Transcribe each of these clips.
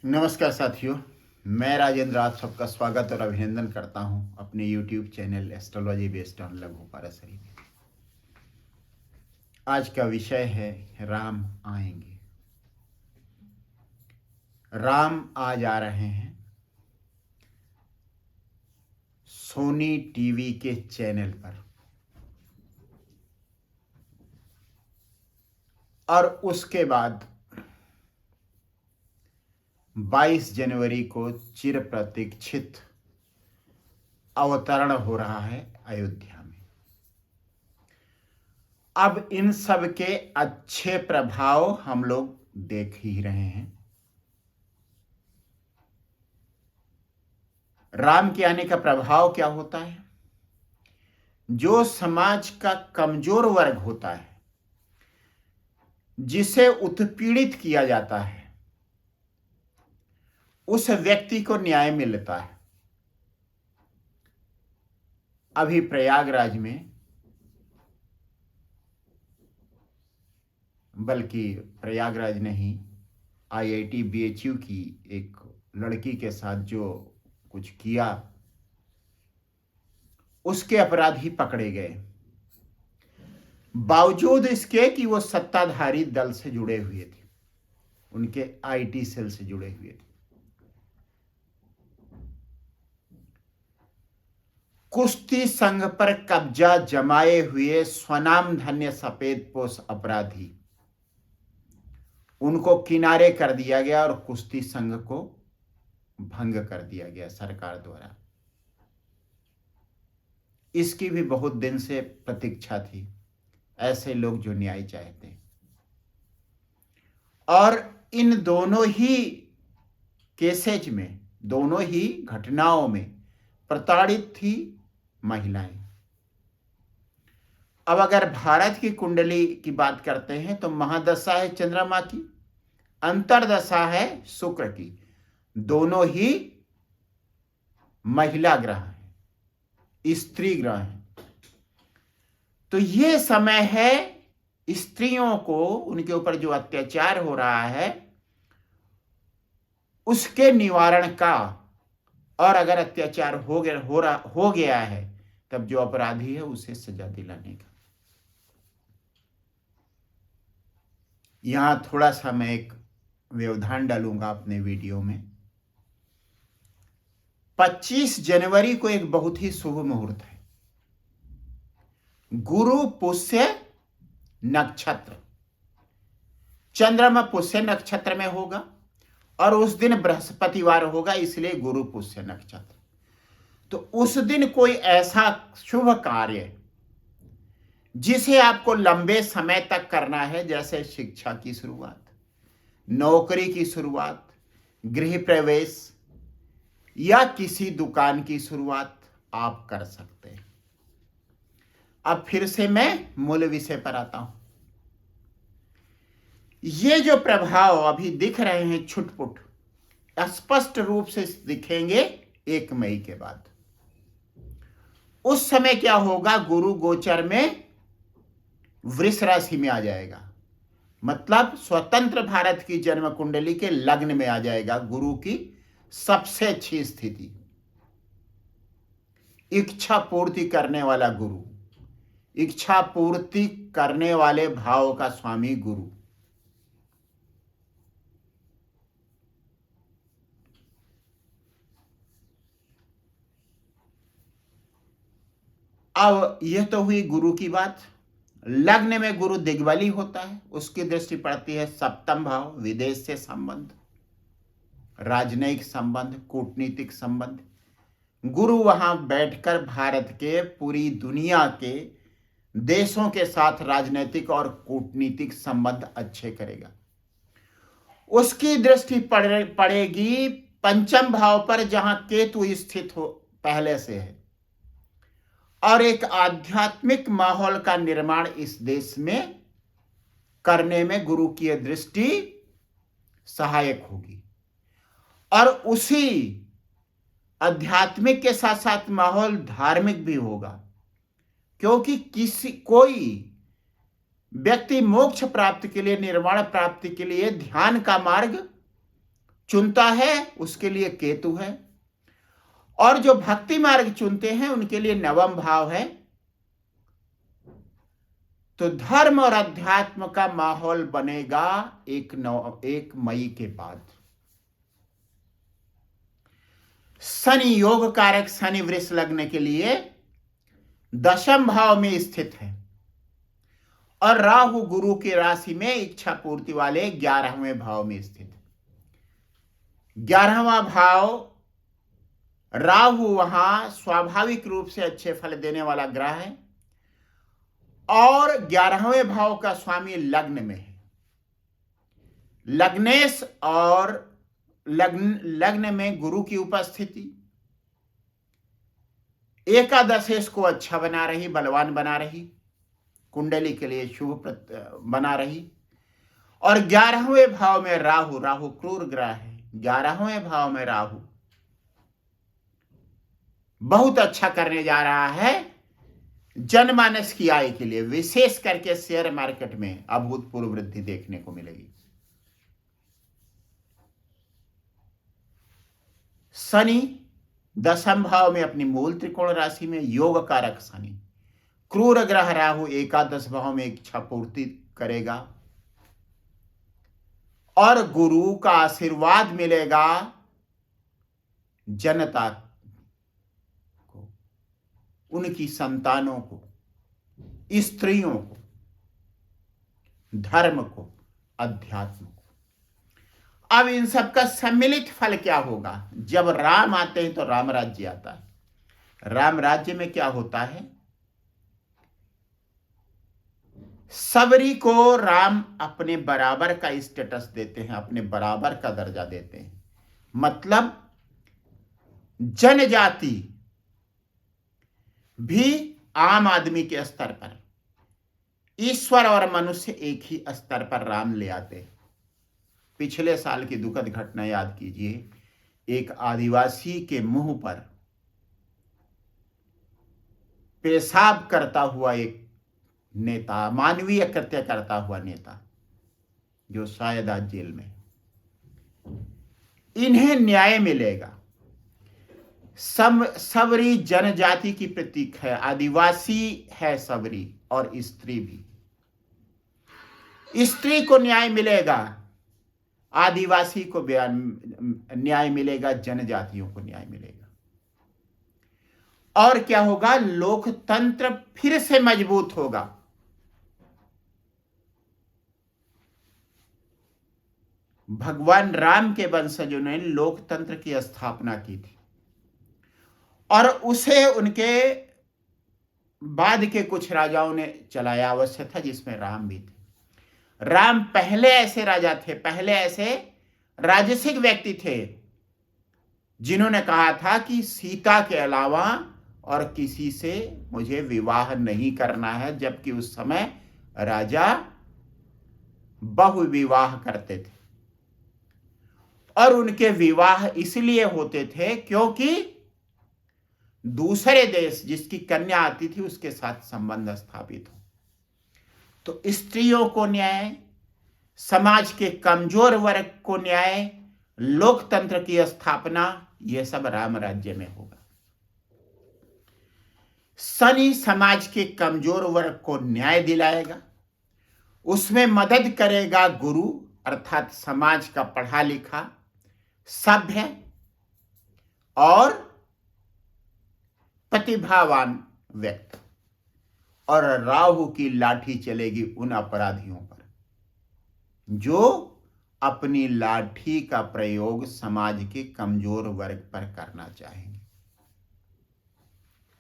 नमस्कार साथियों, मैं राजेंद्र आप सबका स्वागत और अभिनंदन करता हूं अपने YouTube channel astrology based on लघु पाराशरी में। आज का विषय है राम आएंगे। राम आ जा रहे हैं सोनी टीवी के चैनल पर, और उसके बाद 22 जनवरी को चिर प्रतीक्षित अवतरण हो रहा है अयोध्या में। अब इन सब के अच्छे प्रभाव हम लोग देख ही रहे हैं। राम के आने का प्रभाव क्या होता है? जो समाज का कमजोर वर्ग होता है, जिसे उत्पीड़ित किया जाता है, उस व्यक्ति को न्याय मिलता है। अभी प्रयागराज में, बल्कि प्रयागराज नहीं, IIT BHU की एक लड़की के साथ जो कुछ किया, उसके अपराधी पकड़े गए, बावजूद इसके कि वो सत्ताधारी दल से जुड़े हुए थे, उनके IT सेल से जुड़े हुए थे। कुश्ती संघ पर कब्जा जमाए हुए स्वनाम धन्य सफेदपोश अपराधी, उनको किनारे कर दिया गया और कुश्ती संघ को भंग कर दिया गया सरकार द्वारा। इसकी भी बहुत दिन से प्रतीक्षा थी, ऐसे लोग जो न्याय चाहते हैं। और इन दोनों ही केसेज में, दोनों ही घटनाओं में प्रताड़ित थी महिलाएं। अब अगर भारत की कुंडली की बात करते हैं तो महादशा है चंद्रमा की, अंतरदशा है शुक्र की। दोनों ही महिला ग्रह हैं, स्त्री ग्रह हैं। तो ये समय है स्त्रियों को, उनके ऊपर जो अत्याचार हो रहा है उसके निवारण का, और अगर अत्याचार हो गया है तब जो अपराधी है उसे सजा दिलाने का। यहां थोड़ा सा मैं एक व्यवधान डालूंगा अपने वीडियो में। 25 जनवरी को एक बहुत ही शुभ मुहूर्त है, गुरु पुष्य नक्षत्र, चंद्रमा पुष्य नक्षत्र में होगा और उस दिन बृहस्पतिवार होगा, इसलिए गुरु पुष्य नक्षत्र। तो उस दिन कोई ऐसा शुभ कार्य जिसे आपको लंबे समय तक करना है, जैसे शिक्षा की शुरुआत, नौकरी की शुरुआत, गृह प्रवेश या किसी दुकान की शुरुआत आप कर सकते हैं। अब फिर से मैं मूल विषय पर आता हूं। ये जो प्रभाव अभी दिख रहे हैं छुटपुट, स्पष्ट रूप से दिखेंगे 1 मई के बाद। उस समय क्या होगा? गुरु गोचर में वृष राशि में आ जाएगा, मतलब स्वतंत्र भारत की जन्म कुंडली के लग्न में आ जाएगा गुरु की सबसे अच्छी स्थिति। इच्छा पूर्ति करने वाला गुरु, इच्छा पूर्ति करने वाले भाव का स्वामी गुरु। अब यह तो हुई गुरु की बात। लग्न में गुरु दिग्बली होता है, उसकी दृष्टि पड़ती है सप्तम भाव, विदेश से संबंध, राजनयिक संबंध, कूटनीतिक संबंध। गुरु वहां बैठकर भारत के, पूरी दुनिया के देशों के साथ राजनीतिक और कूटनीतिक संबंध अच्छे करेगा। उसकी दृष्टि पड़ेगी पंचम भाव पर, जहां केतु स्थित हो पहले से है, और एक आध्यात्मिक माहौल का निर्माण इस देश में करने में गुरु की दृष्टि सहायक होगी। और उसी आध्यात्मिक के साथ साथ माहौल धार्मिक भी होगा, क्योंकि कोई व्यक्ति मोक्ष प्राप्ति के लिए, निर्वाण प्राप्ति के लिए ध्यान का मार्ग चुनता है उसके लिए केतु है, और जो भक्ति मार्ग चुनते हैं उनके लिए नवम भाव है। तो धर्म और अध्यात्म का माहौल बनेगा 1 मई के बाद। शनि योग कारक शनि वृष लग्न के लिए 10वें भाव में स्थित है, और राहु गुरु की राशि में इच्छा पूर्ति वाले 11वें भाव में स्थित है। 11वां भाव राहु वहां स्वाभाविक रूप से अच्छे फल देने वाला ग्रह है, और 11वें भाव का स्वामी लग्न में है। लग्नेश और लग्न में गुरु की उपस्थिति एकादशेश को अच्छा बना रही, बलवान बना रही, कुंडली के लिए शुभ बना रही। और 11वें भाव में राहु क्रूर ग्रह है। 11वें भाव में राहु बहुत अच्छा करने जा रहा है जनमानस की आय के लिए, विशेष करके शेयर मार्केट में अभूतपूर्व वृद्धि देखने को मिलेगी। शनि 10वें भाव में अपनी मूल त्रिकोण राशि में योग कारक शनि, क्रूर ग्रह राहु एकादश भाव में इच्छा पूर्ति करेगा, और गुरु का आशीर्वाद मिलेगा जनता को, उनकी संतानों को, स्त्रियों को, धर्म को, अध्यात्म को। अब इन सब का सम्मिलित फल क्या होगा? जब राम आते हैं तो राम राज्य आता है। राम राज्य में क्या होता है? सबरी को राम अपने बराबर का स्टेटस देते हैं, अपने बराबर का दर्जा देते हैं। मतलब जनजाति भी आम आदमी के स्तर पर, ईश्वर और मनुष्य एक ही स्तर पर राम ले आते हैं। पिछले साल की दुखद घटना याद कीजिए, एक आदिवासी के मुंह पर पेशाब करता हुआ एक नेता, मानवीय कृत्य करता हुआ नेता, जो शायद आज जेल में। इन्हें न्याय मिलेगा। सबरी जनजाति की प्रतीक है, आदिवासी है सबरी, और स्त्री भी। स्त्री को न्याय मिलेगा, आदिवासी को न्याय मिलेगा, जनजातियों को न्याय मिलेगा। और क्या होगा? लोकतंत्र फिर से मजबूत होगा। भगवान राम के वंशजों ने लोकतंत्र की स्थापना की थी, और उसे उनके बाद के कुछ राजाओं ने चलाया अवश्य था, जिसमें राम भी थे। राम पहले ऐसे राजा थे, पहले ऐसे राजसिक व्यक्ति थे जिन्होंने कहा था कि सीता के अलावा और किसी से मुझे विवाह नहीं करना है, जबकि उस समय राजा बहु विवाह करते थे, और उनके विवाह इसलिए होते थे क्योंकि दूसरे देश जिसकी कन्या आती थी उसके साथ संबंध स्थापित हो। तो स्त्रियों को न्याय, समाज के कमजोर वर्ग को न्याय, लोकतंत्र की स्थापना, यह सब राम राज्य में होगा। शनि समाज के कमजोर वर्ग को न्याय दिलाएगा, उसमें मदद करेगा गुरु, अर्थात समाज का पढ़ा लिखा, सभ्य और प्रतिभावान व्यक्ति। और राहु की लाठी चलेगी उन अपराधियों पर जो अपनी लाठी का प्रयोग समाज के कमजोर वर्ग पर करना चाहेंगे।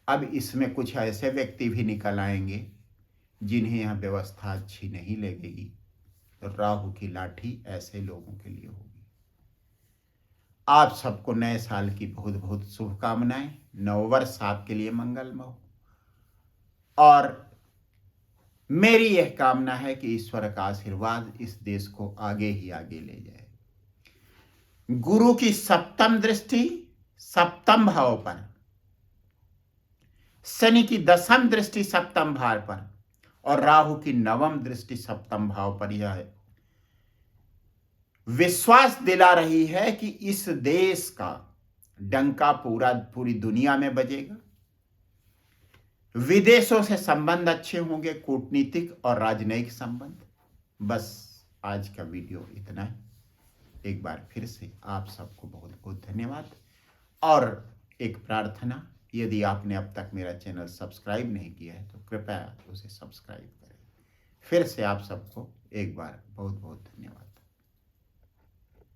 अब इसमें कुछ ऐसे व्यक्ति भी निकल आएंगे जिन्हें यह व्यवस्था अच्छी नहीं लगेगी, तो राहु की लाठी ऐसे लोगों के लिए होगी। आप सबको नए साल की बहुत बहुत शुभकामनाएं। नववर्ष आपके लिए मंगलमय हो, और मेरी यह कामना है कि ईश्वर का आशीर्वाद इस देश को आगे ही आगे ले जाए। गुरु की सप्तम दृष्टि सप्तम भाव पर, शनि की 10वीं दृष्टि सप्तम भाव पर, और राहु की 9वीं दृष्टि सप्तम भाव पर, यह विश्वास दिला रही है कि इस देश का डंका पूरी दुनिया में बजेगा। विदेशों से संबंध अच्छे होंगे, कूटनीतिक और राजनयिक संबंध। बस आज का वीडियो इतना ही। एक बार फिर से आप सबको बहुत बहुत धन्यवाद और एक प्रार्थना, यदि आपने अब तक मेरा चैनल सब्सक्राइब नहीं किया है तो कृपया उसे सब्सक्राइब करें। फिर से आप सबको एक बार बहुत बहुत धन्यवाद।